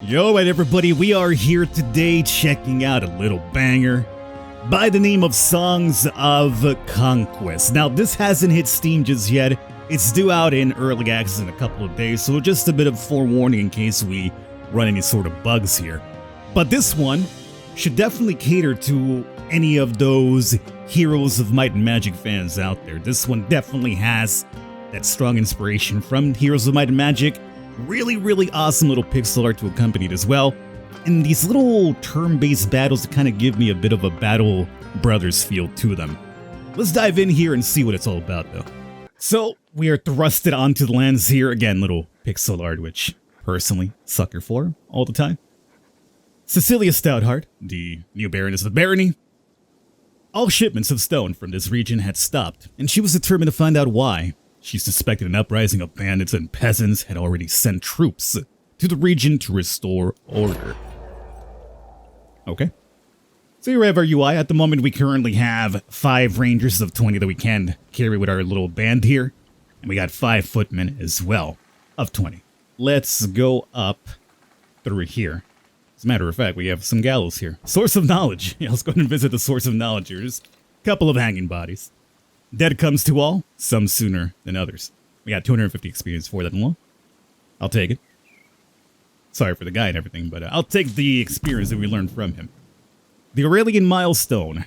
Yo, and everybody, we are here today checking out a little banger by the name of Songs of Conquest. Now, this hasn't hit Steam just yet. It's due out in early access in a couple of days, so just a bit of forewarning in case we run any sort of bugs here. But this one should definitely cater to any of those Heroes of Might and Magic fans out there. This one definitely has that strong inspiration from Heroes of Might and Magic. Really awesome little pixel art to accompany it as well. And these little turn-based battles that kind of give me a bit of a Battle Brothers feel to them. Let's dive in here and see what it's all about though. So, we are thrusted onto the lands here. Again, little pixel art, which personally sucker for all the time. Cecilia Stoutheart, the new Baroness of the Barony. All shipments of stone from this region had stopped, and she was determined to find out why. She suspected an uprising of bandits and peasants had already sent troops to the region to restore order. Okay. So here we have our UI. At the moment, we currently have 5 rangers of 20 that we can carry with our little band here. And we got 5 footmen as well of 20. Let's go up through here. As a matter of fact, we have some gallows here. Source of knowledge. Yeah, let's go ahead and visit the source of knowledge here. There's a couple of hanging bodies. Dead comes to all, some sooner than others. We got 250 experience for that alone. I'll take it. Sorry for the guy and everything, but I'll take the experience that we learned from him. The Aurelian Milestone.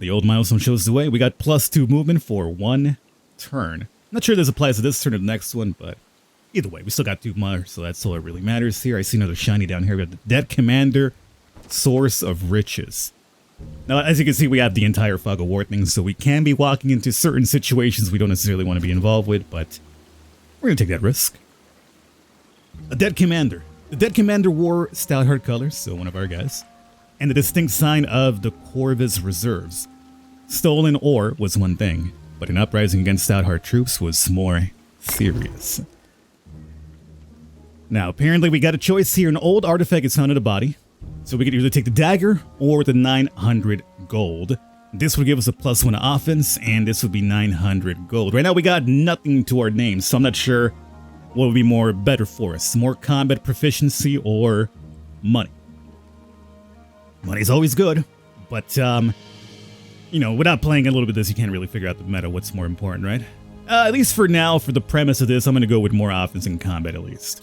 The old milestone shows the way. We got +2 movement for 1 turn. Not sure this applies to this turn or the next one, but either way, we still got 2 more, so that's all that really matters here. I see another shiny down here. We got the Dead Commander, Source of Riches. Now, as you can see, we have the entire Fog of War thing, so we can be walking into certain situations we don't necessarily want to be involved with, but we're going to take that risk. A Dead Commander. The Dead Commander wore Stoutheart colors, so one of our guys, and the distinct sign of the Corvus Reserves. Stolen ore was one thing, but an uprising against Stoutheart troops was more serious. Now, apparently we got a choice here. An old artifact is found in a body. So we could either take the dagger or the 900 gold. This would give us a +1 offense, and this would be 900 gold. Right now we got nothing to our name, so I'm not sure what would be more better for us. More combat proficiency or money. Money's always good, but you know, without playing a little bit of this, you can't really figure out the meta, what's more important, right? At least for now, for the premise of this, I'm going to go with more offense in combat at least.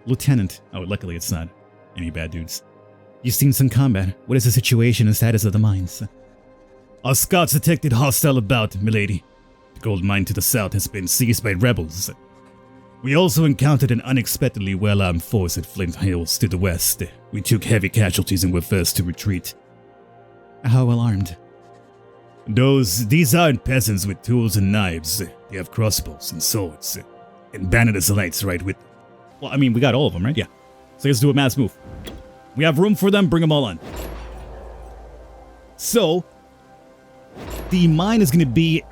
Lieutenant. Oh, luckily it's not any bad dudes. You've seen some combat. What is the situation and status of the mines? Our scouts detected hostile about, milady. The gold mine to the south has been seized by rebels. We also encountered an unexpectedly well-armed force at Flint Hills to the west. We took heavy casualties and were first to retreat. How well armed? These aren't peasants with tools and knives. They have crossbows and swords. And bandit lights right with them. Well, I mean, we got all of them, right? Yeah. So let's do a mass move. We have room for them, bring them all on. So, the mine is going to be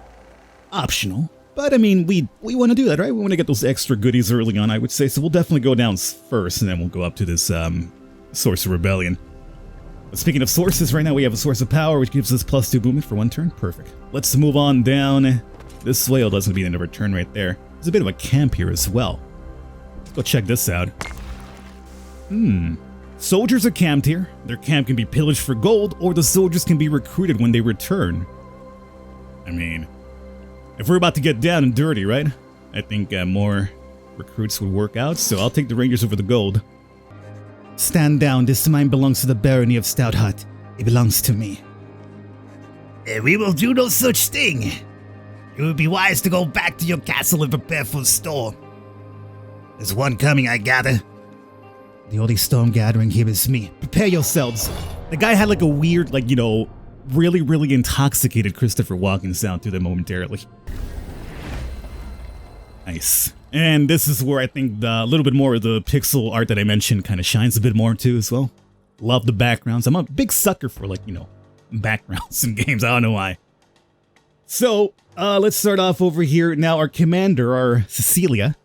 optional. But, I mean, we want to do that, right? We want to get those extra goodies early on, I would say. So we'll definitely go down first, and then we'll go up to this Source of Rebellion. But speaking of sources, right now we have a Source of Power, which gives us +2 movement for 1 turn. Perfect. Let's move on down this way. Oh, that's going to be the end of our turn right there. There's a bit of a camp here as well. Go check this out. Soldiers are camped here. Their camp can be pillaged for gold, or the soldiers can be recruited when they return. I mean, if we're about to get down and dirty, right? I think more recruits would work out, so I'll take the Rangers over the gold. Stand down. This mine belongs to the Barony of Stoutheart. It belongs to me. We will do no such thing. It would be wise to go back to your castle and prepare for a storm. There's one coming, I gather. The only storm gathering here is me. Prepare yourselves. The guy had like a weird, like, you know, really intoxicated Christopher Walken sound to them momentarily. Nice. And this is where I think a little bit more of the pixel art that I mentioned kind of shines a bit more too as well. Love the backgrounds. I'm a big sucker for, like, you know, backgrounds in games. I don't know why. So, let's start off over here. Now, our commander, our Cecilia,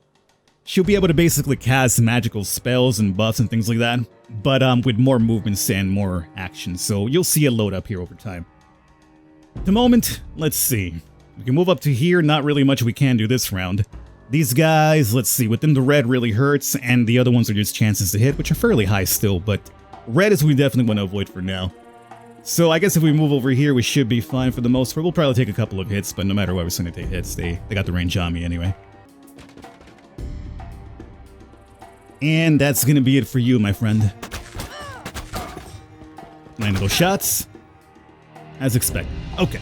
she'll be able to basically cast magical spells and buffs and things like that, but with more movements and more action, so you'll see it load up here over time. At the moment, let's see. We can move up to here, not really much we can do this round. These guys, let's see, within the red really hurts, and the other ones are just chances to hit, which are fairly high still, but red is what we definitely want to avoid for now. So I guess if we move over here, we should be fine for the most part. We'll probably take a couple of hits, but no matter what, we're going to take hits. They got the range on me anyway. And that's going to be it for you, my friend. Land those shots. As expected. Okay.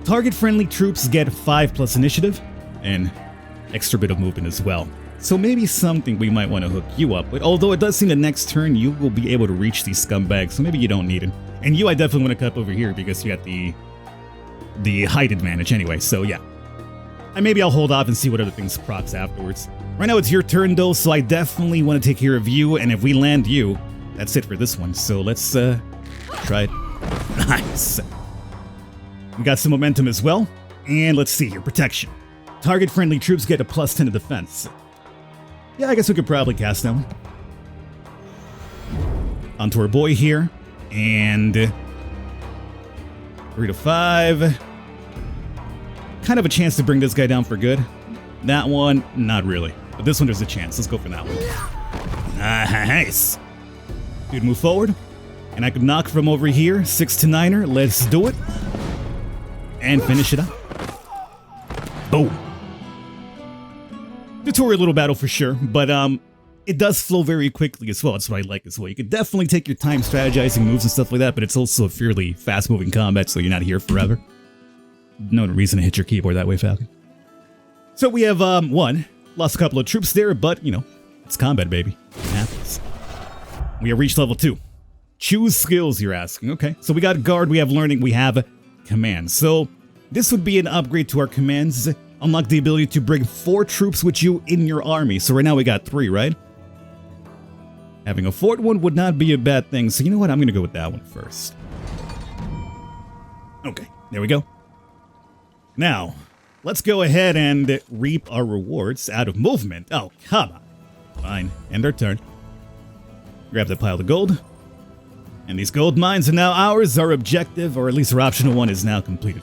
Target friendly troops get 5+ initiative, and extra bit of movement as well. So maybe something we might want to hook you up with, although it does seem the next turn you will be able to reach these scumbags, so maybe you don't need it. And you I definitely want to cut over here because you got the height advantage anyway, so yeah. And maybe I'll hold off and see what other things procs afterwards. Right now it's your turn though, so I definitely want to take care of you, and if we land you, that's it for this one. So let's try it. Nice. We got some momentum as well, and let's see here, protection. Target friendly troops get a +10 to defense. Yeah, I guess we could probably cast that one. Onto our boy here, and 3 to 5. Kind of a chance to bring this guy down for good. That one, not really. But this one, there's a chance. Let's go for that one. Nice. Dude, move forward. And I could knock from over here. 6 to 9er. Let's do it. And finish it up. Boom. Tutorial little battle for sure, but it does flow very quickly as well. That's what I like as well. You could definitely take your time strategizing moves and stuff like that, but it's also a fairly fast-moving combat, so you're not here forever. No reason to hit your keyboard that way, Falcon. So we have won. Lost a couple of troops there, but, you know, it's combat, baby. It happens. We have reached level 2. Choose skills, you're asking. Okay, so we got guard, we have learning, we have command. So this would be an upgrade to our commands. Unlock the ability to bring 4 troops with you in your army. So right now we got 3, right? Having a 4th one would not be a bad thing. So you know what? I'm going to go with that one first. Okay, there we go. Now, let's go ahead and reap our rewards out of movement. Oh, come on. Fine, end our turn. Grab that pile of gold. And these gold mines are now ours. Our objective, or at least our optional one, is now completed.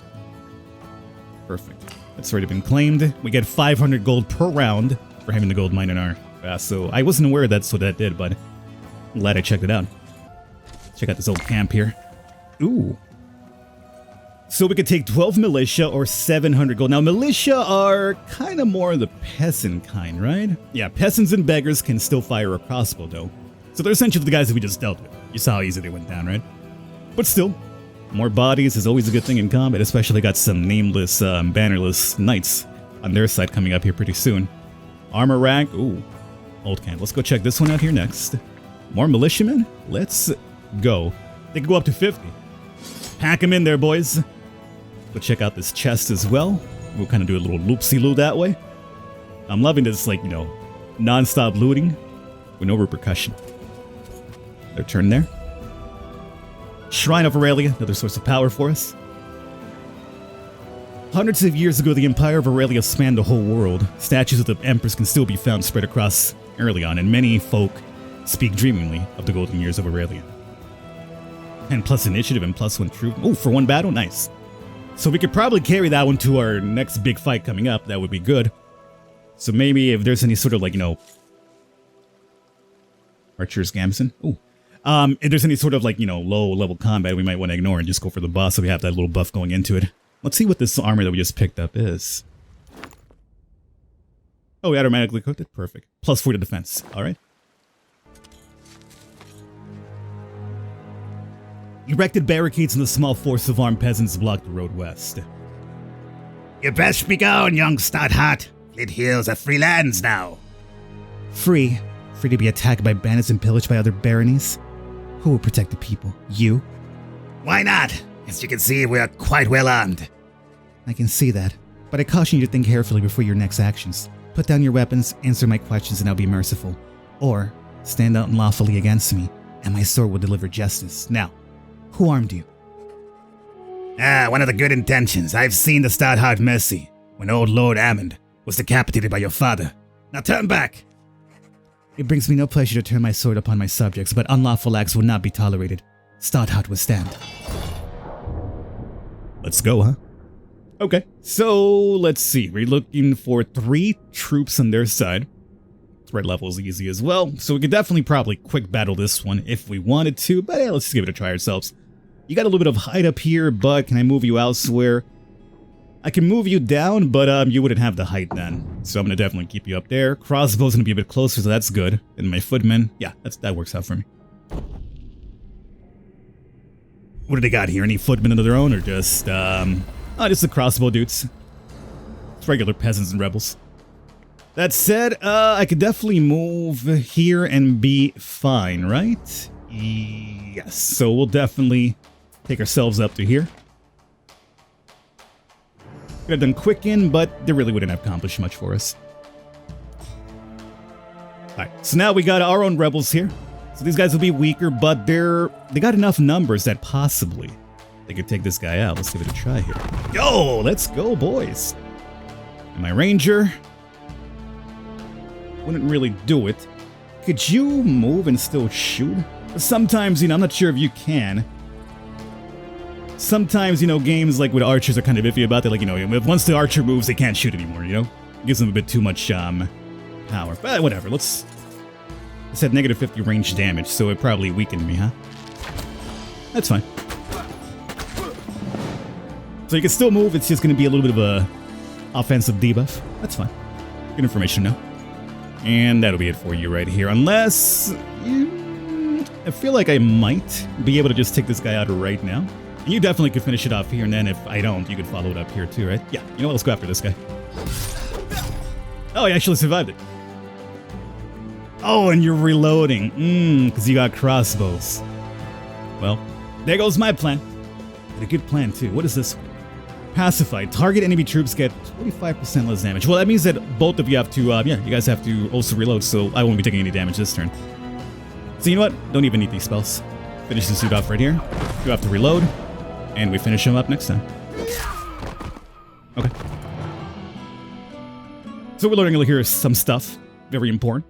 Perfect. That's already been claimed. We get 500 gold per round for having the gold mine in our so I wasn't aware that's what that did, but I'm glad I checked it out. Check out this old camp here. Ooh. So we could take 12 militia or 700 gold. Now, militia are kind of more the peasant kind, right? Yeah, peasants and beggars can still fire a crossbow, though. So they're essentially the guys that we just dealt with. You saw how easy they went down, right? But still, more bodies is always a good thing in combat, especially got some nameless, bannerless knights on their side coming up here pretty soon. Armor rank, ooh, old camp. Let's go check this one out here next. More militiamen? Let's go. They can go up to 50. Pack them in there, boys. Go check out this chest as well. We'll kind of do a little loop-see-loo that way. I'm loving this, like, you know, non-stop looting with no repercussion. Their turn there. Shrine of Aurelia, another source of power for us. Hundreds of years ago, the Empire of Aurelia spanned the whole world. Statues of the Empress can still be found spread across Earleon, and many folk speak dreamingly of the golden years of Aurelia. And plus initiative and +1 troop. Oh, for 1 battle? Nice. So we could probably carry that one to our next big fight coming up. That would be good. So maybe if there's any sort of, like, you know, Archer's Gamson? Ooh. If there's any sort of, like, you know, low-level combat we might want to ignore and just go for the boss so we have that little buff going into it. Let's see what this armor that we just picked up is. Oh, we automatically cooked it? Perfect. +4 to defense. Alright. Erected barricades and a small force of armed peasants blocked the road west. You best be going, young Stadthat. Flint Hills are free lands now. Free? Free to be attacked by bandits and pillaged by other baronies? Who will protect the people? You? Why not? As you can see, we are quite well armed. I can see that, but I caution you to think carefully before your next actions. Put down your weapons, answer my questions, and I'll be merciful. Or, stand out unlawfully against me, and my sword will deliver justice. Now, who armed you? One of the good intentions. I've seen the Stadthat mercy when old Lord Ammond was decapitated by your father. Now turn back! It brings me no pleasure to turn my sword upon my subjects, but unlawful acts will not be tolerated. Stadthat will stand. Let's go, huh? Okay, so let's see. We're looking for 3 troops on their side. Threat level is easy as well, so we could definitely probably quick battle this one if we wanted to, but yeah, let's just give it a try ourselves. You got a little bit of height up here, but can I move you elsewhere? I can move you down, but you wouldn't have the height then, so I'm gonna definitely keep you up there. Crossbow's gonna be a bit closer, so that's good. And my footmen, yeah, that works out for me. What do they got here? Any footmen of their own, or just just the crossbow dudes? It's regular peasants and rebels. That said, I could definitely move here and be fine, right? Yes, so we'll definitely take ourselves up to here. Could have done Quicken, but they really wouldn't have accomplished much for us. Alright, so now we got our own rebels here. So these guys will be weaker, but they got enough numbers that possibly they could take this guy out. Let's give it a try here. Yo, let's go, boys. And my ranger wouldn't really do it. Could you move and still shoot? Sometimes, I'm not sure if you can. Sometimes, games like with archers are kind of iffy about that. Like, once the archer moves, they can't shoot anymore, It gives them a bit too much power. But whatever, let's... It said negative 50 range damage, so it probably weakened me, huh? That's fine. So you can still move, it's just going to be a little bit of a offensive debuff. That's fine. Good information now. And that'll be it for you right here. Unless... I feel like I might be able to just take this guy out right now. And you definitely could finish it off here, and then if I don't, you could follow it up here too, right? Yeah, you know what, let's go after this guy. Oh, he actually survived it. Oh, and you're reloading. Because you got crossbows. Well, there goes my plan. And a good plan too. What is this? Pacified. Target enemy troops get 25% less damage. Well, that means that both of you have to, you guys have to also reload, so I won't be taking any damage this turn. So you know what? Don't even need these spells. Finish this dude off right here. You have to reload, and we finish him up next time. Okay. So we're learning here some stuff. Very important.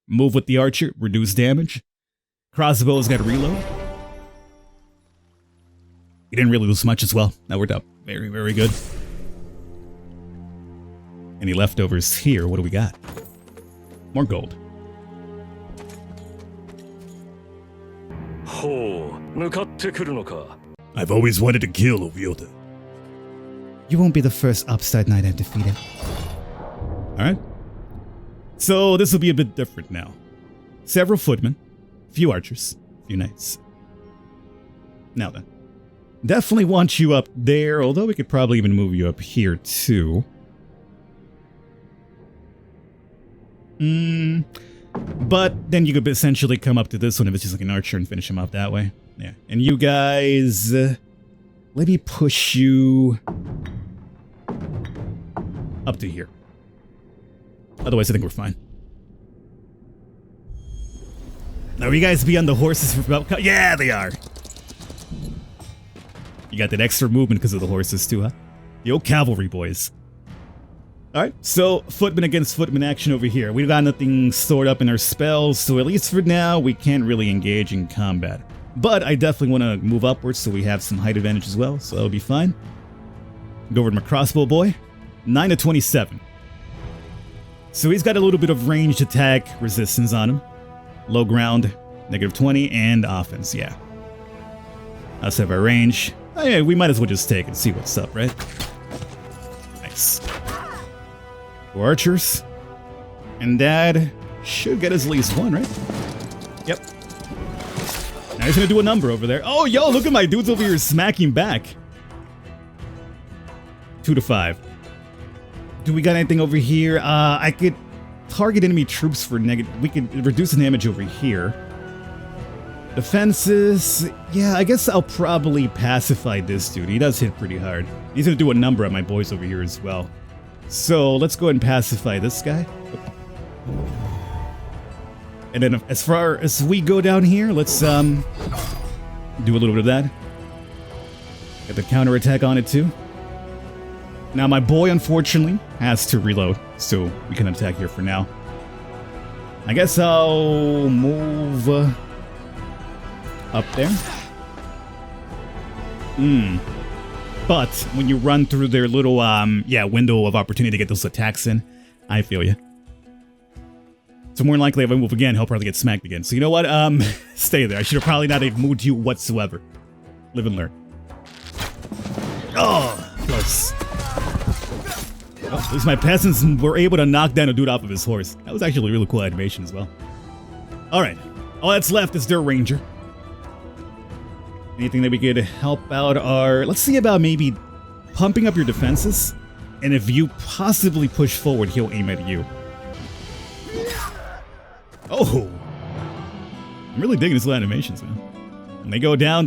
Move with the archer, reduce damage. Crossbows got to reload. You didn't really lose much as well. That worked out very, very good. Any leftovers here? What do we got? More gold. I've always wanted to kill a wielder. You won't be the first upstart knight I've defeated. Alright. So this will be a bit different now. Several footmen, few archers, few knights. Now then. Definitely want you up there, although we could probably even move you up here too. But then you could essentially come up to this one if it's just like an archer and finish him off that way. Yeah. And you guys... let me push you... up to here. Otherwise, I think we're fine. Now, will you guys be on the horses for about... Yeah, they are! You got that extra movement because of the horses too, huh? The old cavalry boys. Alright, so footman against footman action over here. We've got nothing stored up in our spells, so at least for now, we can't really engage in combat. But I definitely want to move upwards so we have some height advantage as well, so that'll be fine. Go over to my crossbow boy. 9 to 27. So he's got a little bit of ranged attack resistance on him. Low ground, negative 20, and offense, yeah. Let's have our range. Oh, yeah, we might as well just take and see what's up, right? Nice. 4 archers. And that should get us at least 1, right? Yep. Now he's gonna do a number over there. Oh, yo, look at my dudes over here smacking back. 2 to 5. Do we got anything over here? I could target enemy troops for negative. We could reduce the damage over here. Defenses. Yeah, I guess I'll probably pacify this dude. He does hit pretty hard. He's gonna do a number on my boys over here as well. So let's go ahead and pacify this guy. And then as far as we go down here, let's do a little bit of that. Get the counterattack on it too. Now my boy unfortunately has to reload, so we can attack here for now. I guess I'll move up there. but when you run through their little, window of opportunity to get those attacks in, I feel you. So more than likely, if I move again, he'll probably get smacked again. So you know what? Stay there. I should have probably not have moved you whatsoever. Live and learn. Oh, close. Oh, at least my peasants were able to knock down a dude off of his horse. That was actually a really cool animation as well. Alright. All that's left is their ranger. Anything that we could help out are... Let's see about maybe pumping up your defenses. And if you possibly push forward, he'll aim at you. Oh! I'm really digging his little animations, man. When they go down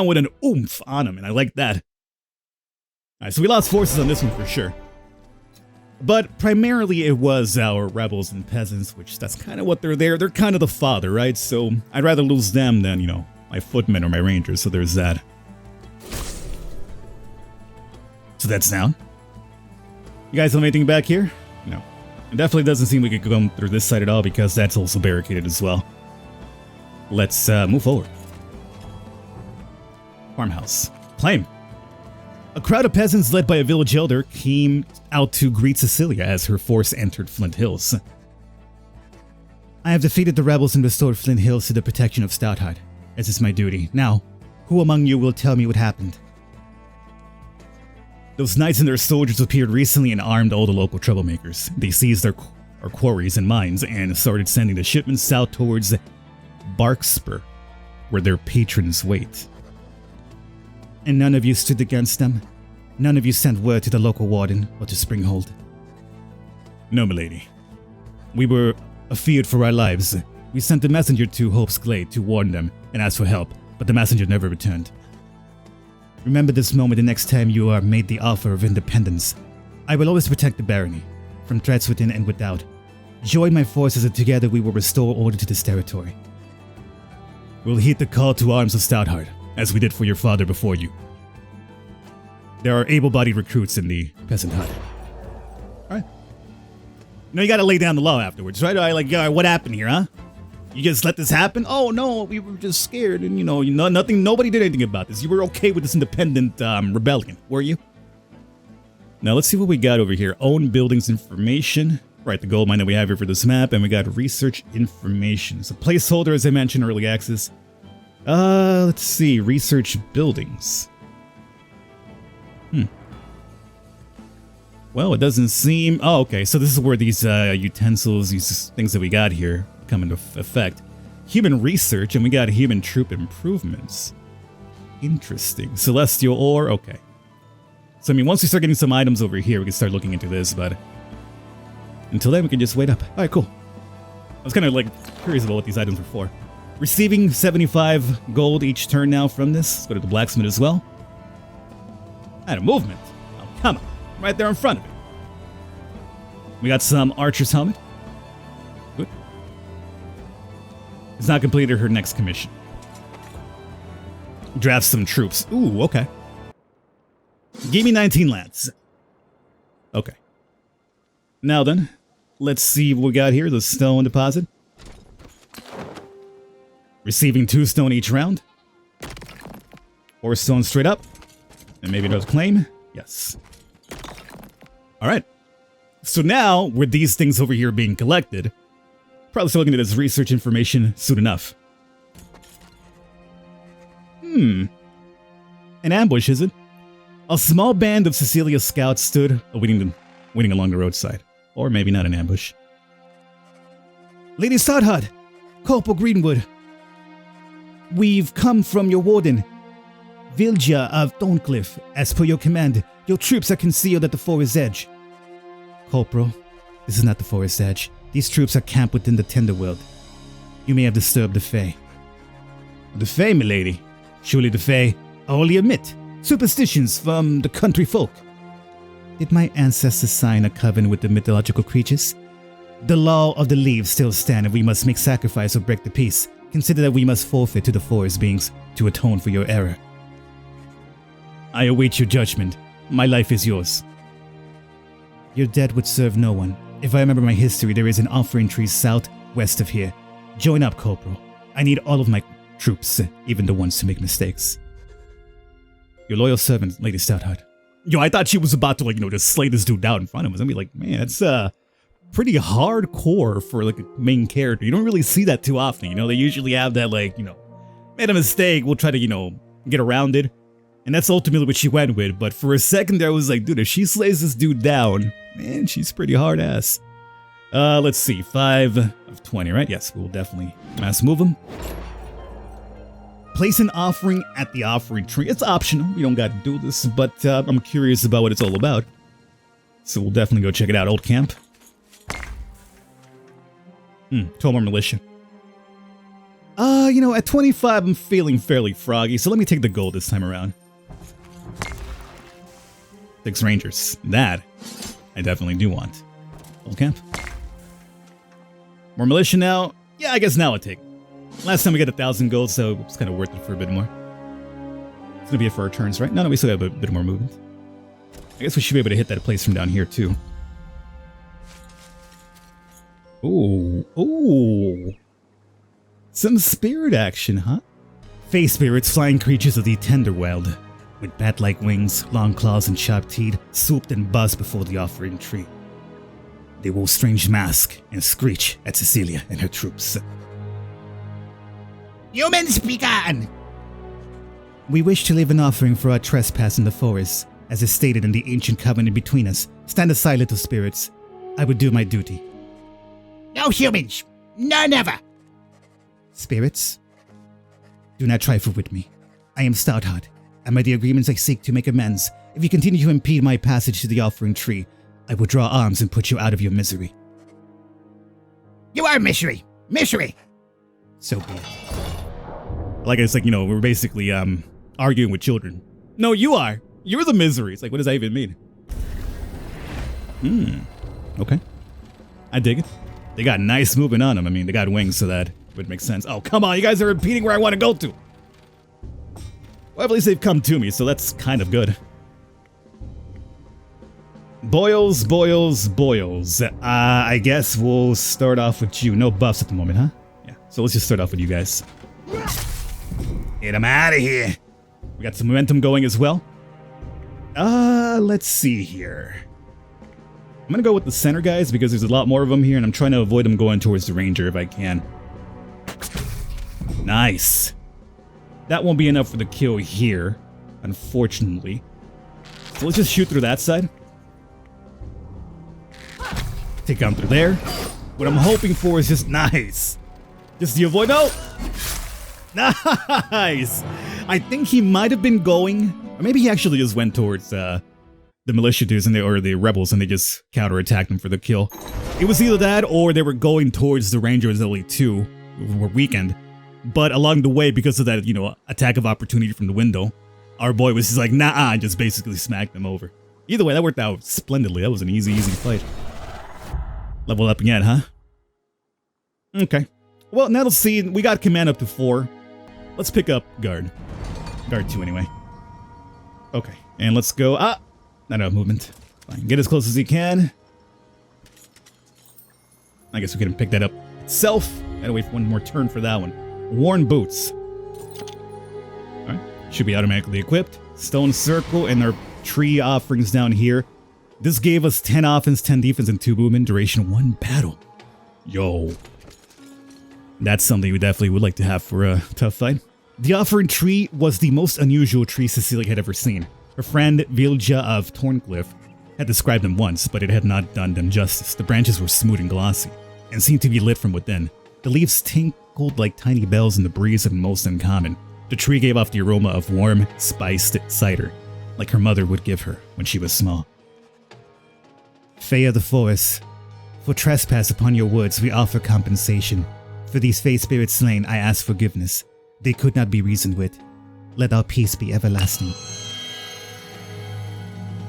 with an oomph on them, and I like that. Alright, so we lost forces on this one for sure. But primarily it was our rebels and peasants, which that's kind of what they're there. They're kind of the fodder, right? So I'd rather lose them than, you know, my footmen or my rangers, so there's that. So that's down. You guys have anything back here? No. It definitely doesn't seem we could go through this side at all because that's also barricaded as well. Let's move forward. Farmhouse. Claim. A crowd of peasants led by a village elder came out to greet Cecilia as her force entered Flint Hills. I have defeated the rebels and restored Flint Hills to the protection of Stoutheart, as is my duty. Now, who among you will tell me what happened? Those knights and their soldiers appeared recently and armed all the local troublemakers. They seized our quarries and mines and started sending the shipments south towards Barkspur, where their patrons wait. And none of you stood against them? None of you sent word to the local warden or to Springhold? No, milady. We were afeared for our lives. We sent a messenger to Hope's Glade to warn them and ask for help, but the messenger never returned. Remember this moment the next time you are made the offer of independence. I will always protect the barony, from threats within and without. Join my forces and together we will restore order to this territory. We'll heed the call to arms of Stoutheart, as we did for your father before you. There are able-bodied recruits in the peasant hut. Alright. You gotta lay down the law afterwards, right? What happened here, huh? You just let this happen? Oh no, we were just scared and nobody did anything about this. You were okay with this independent rebellion, were you? Now let's see what we got over here. Own buildings information. Right, the gold mine that we have here for this map, and we got research information. It's a placeholder, as I mentioned, early access. Let's see, research buildings. Well, it doesn't seem... Oh, okay, so this is where these utensils, these things that we got here come into effect. Human research, and we got human troop improvements. Interesting. Celestial ore, okay. So, I mean, once we start getting some items over here, we can start looking into this, but... Until then, we can just wait up. Alright, cool. I was kind of, curious about what these items were for. Receiving 75 gold each turn now from this. Let's go to the blacksmith as well. And a movement. Oh, come on. Right there in front of it. We got some archer's helmet. Good. Has not completed her next commission. Draft some troops. Ooh, okay. Give me 19 lads. Okay. Now then, let's see what we got here. The stone deposit. Receiving 2 stone each round. 4 stone straight up. And maybe another claim. Yes. Alright. So now, with these things over here being collected, probably still looking at this research information soon enough. An ambush, is it? A small band of Cecilia's scouts stood waiting along the roadside. Or maybe not an ambush. Lady Stoutheart, Corporal Greenwood. We've come from your warden, Vilja of Thorncliffe. As per your command, your troops are concealed at the forest's edge. Corporal, this is not the forest edge. These troops are camped within the Tenderworld. You may have disturbed the Fae. The Fae, milady? Surely the Fae are only a myth, superstitions from the country folk. Did my ancestors sign a covenant with the mythological creatures? The law of the leaves still stand and we must make sacrifice or break the peace. Consider that we must forfeit to the forest beings to atone for your error. I await your judgment. My life is yours. Your death would serve no one. If I remember my history, there is an offering tree southwest of here. Join up, Corporal. I need all of my troops, even the ones who make mistakes. Your loyal servant, Lady Stoutheart. Yo, I thought she was about to, like, you know, just slay this dude down in front of us. I mean, like, man, that's pretty hardcore for, like, a main character. You don't really see that too often, you know? They usually have that, like, you know, made a mistake, we'll try to, you know, get around it. And that's ultimately what she went with. But for a second there, I was like, dude, if she slays this dude down, man, she's pretty hard ass. Let's see, 5 of 20, right? Yes, we'll definitely mass move him. Place an offering at the offering tree. It's optional, you don't gotta do this, but I'm curious about what it's all about. So we'll definitely go check it out, old camp. 12 more militia. You know, at 25, I'm feeling fairly froggy, so let me take the gold this time around. 6 rangers. That, I definitely do want. Old camp. More militia now. Yeah, I guess now I'll take it. Last time we got 1,000 gold, so it's kind of worth it for a bit more. It's gonna be it for our turns, right? No, we still have a bit more movement. I guess we should be able to hit that place from down here, too. Ooh. Some spirit action, huh? Face spirits, flying creatures of the Tenderwild, with bat-like wings, long claws, and sharp teeth, swooped and buzzed before the offering tree. They wore strange masks and screech at Cecilia and her troops. Humans, begone! We wish to leave an offering for our trespass in the forest, as is stated in the ancient covenant between us. Stand aside, little spirits. I would do my duty. No humans! No, never! Spirits? Do not trifle with me. I am Stoutheart, and by the agreements I seek to make amends. If you continue to impede my passage to the offering tree, I will draw arms and put you out of your misery. You are misery! Misery! So be it. Like it's like, you know, we're basically arguing with children. No, you are. You're the misery. It's like, what does that even mean? Okay. I dig it. They got nice movement on them. I mean, they got wings, so that would make sense. Oh, come on. You guys are repeating where I want to go to. Well, at least they've come to me, so that's kind of good. Boils. I guess we'll start off with you. No buffs at the moment, huh? Yeah. So let's just start off with you guys. Get him out of here! We got some momentum going as well. Let's see here. I'm gonna go with the center guys because there's a lot more of them here and I'm trying to avoid them going towards the ranger if I can. Nice. That won't be enough for the kill here, unfortunately. So let's just shoot through that side. Take down through there. What I'm hoping for is just nice. Just the avoid. No! Nice! I think he might have been going, or maybe he actually just went towards the militia dudes and or the rebels and they just counterattacked them for the kill. It was either that or they were going towards the Rangers Elite 2, who were weakened. But along the way, because of that, you know, attack of opportunity from the window, our boy was just like, nah, and just basically smacked them over. Either way, that worked out splendidly. That was an easy fight. Level up again, huh? Okay. Well, now let's see. We got command up to 4. Let's pick up guard. Guard 2 anyway. Okay, and let's go. Not enough movement. Fine. Get as close as you can. I guess we can pick that up itself. Gotta wait for one more turn for that one. Worn boots. Alright. Should be automatically equipped. Stone circle and our tree offerings down here. This gave us 10 offense, 10 defense, and 2 movement. Duration 1 battle. Yo. That's something we definitely would like to have for a tough fight. The offering tree was the most unusual tree Cecilia had ever seen. Her friend Vilja of Torncliff had described them once, but it had not done them justice. The branches were smooth and glossy, and seemed to be lit from within. The leaves tinkled like tiny bells in the breeze and most uncommon. The tree gave off the aroma of warm, spiced cider, like her mother would give her when she was small. Fae of the forest, for trespass upon your woods we offer compensation. For these fae spirits slain, I ask forgiveness. They could not be reasoned with. Let our peace be everlasting.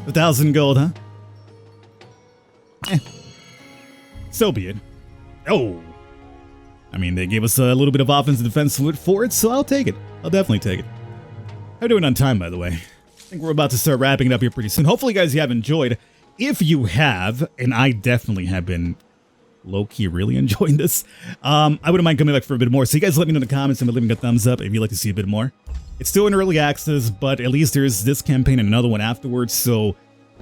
1,000 gold, huh? So be it. Oh! I mean, they gave us a little bit of offense and defense for it, so I'll take it. I'll definitely take it. How are we doing on time, by the way? I think we're about to start wrapping it up here pretty soon. Hopefully, guys, you have enjoyed. If you have, and I definitely have been low-key really enjoying this, I wouldn't mind coming back for a bit more. So you guys let me know in the comments and leaving a thumbs up if you'd like to see a bit more. It's still in early access, but at least there's this campaign and another one afterwards, so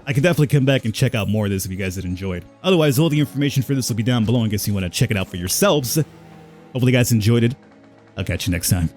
I can definitely come back and check out more of this if you guys had enjoyed. Otherwise, all the information for this will be down below in case you want to check it out for yourselves. Hopefully you guys enjoyed it. I'll catch you next time.